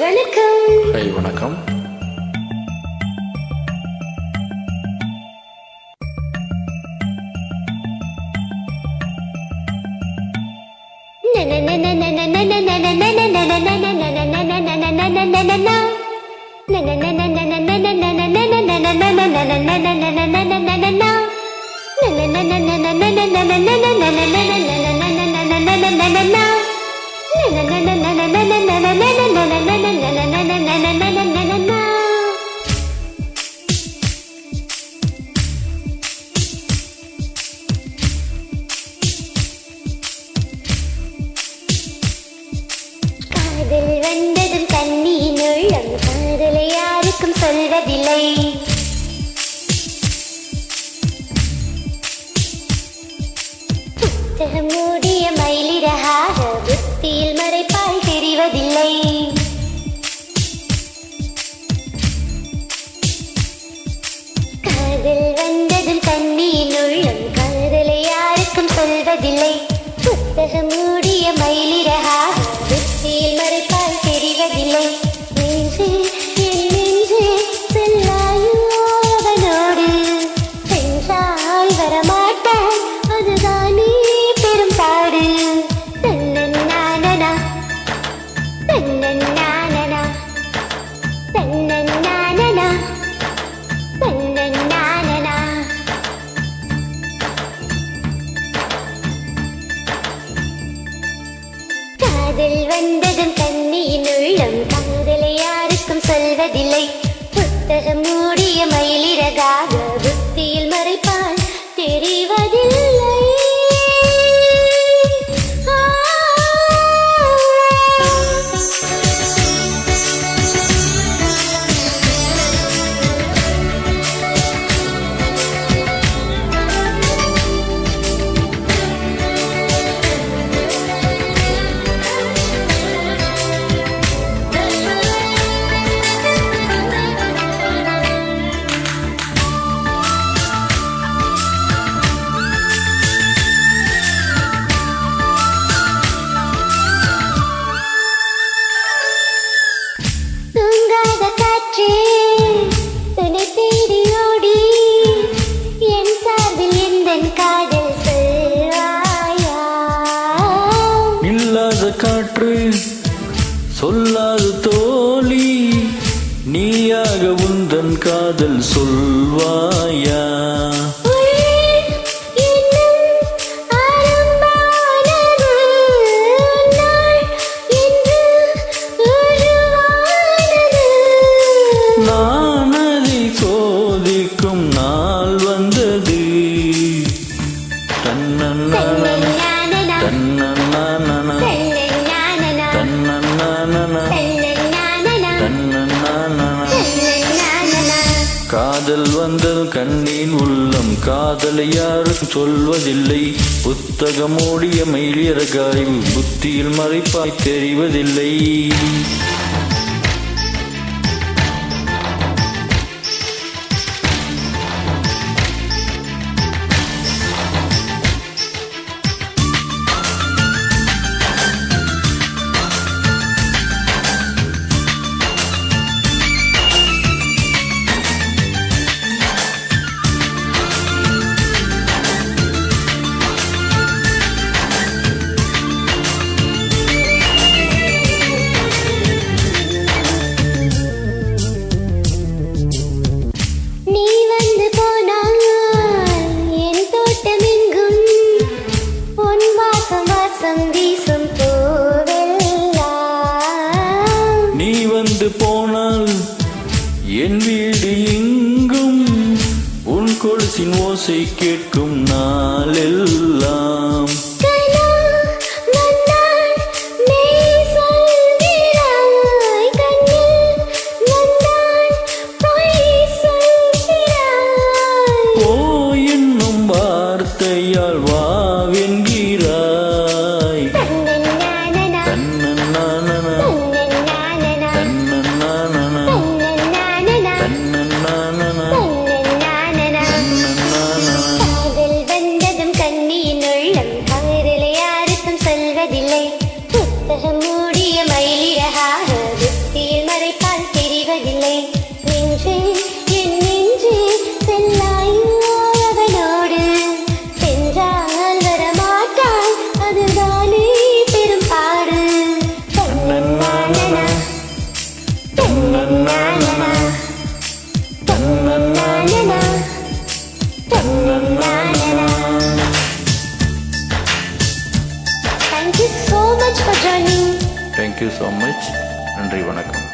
வணக்கம். வணக்கம். காதல் வந்ததும் கண்ணியின் உள்ளம் காதலை யாருக்கும் சொல்வதில்லை. புத்தகம் மூடிய மயிலிறகாக புத்தியில் மறைப்பால் தெரிவதில்லை. காதல் வந்ததும் கண்ணியின் உள்ளம் காதலை யாருக்கும் சொல்வதில்லை. புத்தகம் மூடிய மயிலிறகாக புத்தியில் மறைப்பால் தெரிவதில்லை. நெஞ்சே என் நெஞ்சே செல்லாயோ அவனோடு சென்றால் வரமாட்டான் அதுதானே பெரும் பாடு. தன்னன்னானனா தன்னன்னானனா தன்னன்னானனா தன்னன்னானனா. காதல் வந்ததும் கண்ணியின் உள்ளம் காதலை யாருக்கும் சொல்வதில்லை. புத்தகம் மூடிய மயிலிறகாக புத்தியில் மறைப்பால் தெரிவதில்லை. தூங்காத காற்றே துணை தேடி ஓடி என் சார்பில் எந்தன் காதல் சொல்வாயா. இல்லாத காற்று சொல்லாத தோழி நீயாக உந்தன் காதல் சொல்வாயா. நான் அதை சோதிக்கும் நாள் வந்தது. தன்னன்னானனா தன்னன்னானனா தன்னன்னானனா தன்னன்னானனா. காதல் வந்தது கண்ணின் உள்ளம் காதலை யாரும் சொல்வதில்லை. புத்தகம் மூடிய மயிலிறகாய் புத்தியில் மறைப்பாய் தெரிவதில்லை. நீ வந்து போனால் என் தோட்டம் எங்கும் உன் வாசம் வாசம் வீசும் பூவெல்லாம். நீ வந்து போனால் என் வீடு எங்கும் உன் கொலுசின் ஓசை கேட்கும் நாளெல்லாம். ஓ என்னும் வார்த்தையால் வாவென்கிறாய். தன்னன்னானனா தன்னன்னானனா தன்னன்னானனா. காதல் வந்ததும் கண்ணியின் Thank you so much for joining. Thank you so much. நன்றி, வணக்கம்.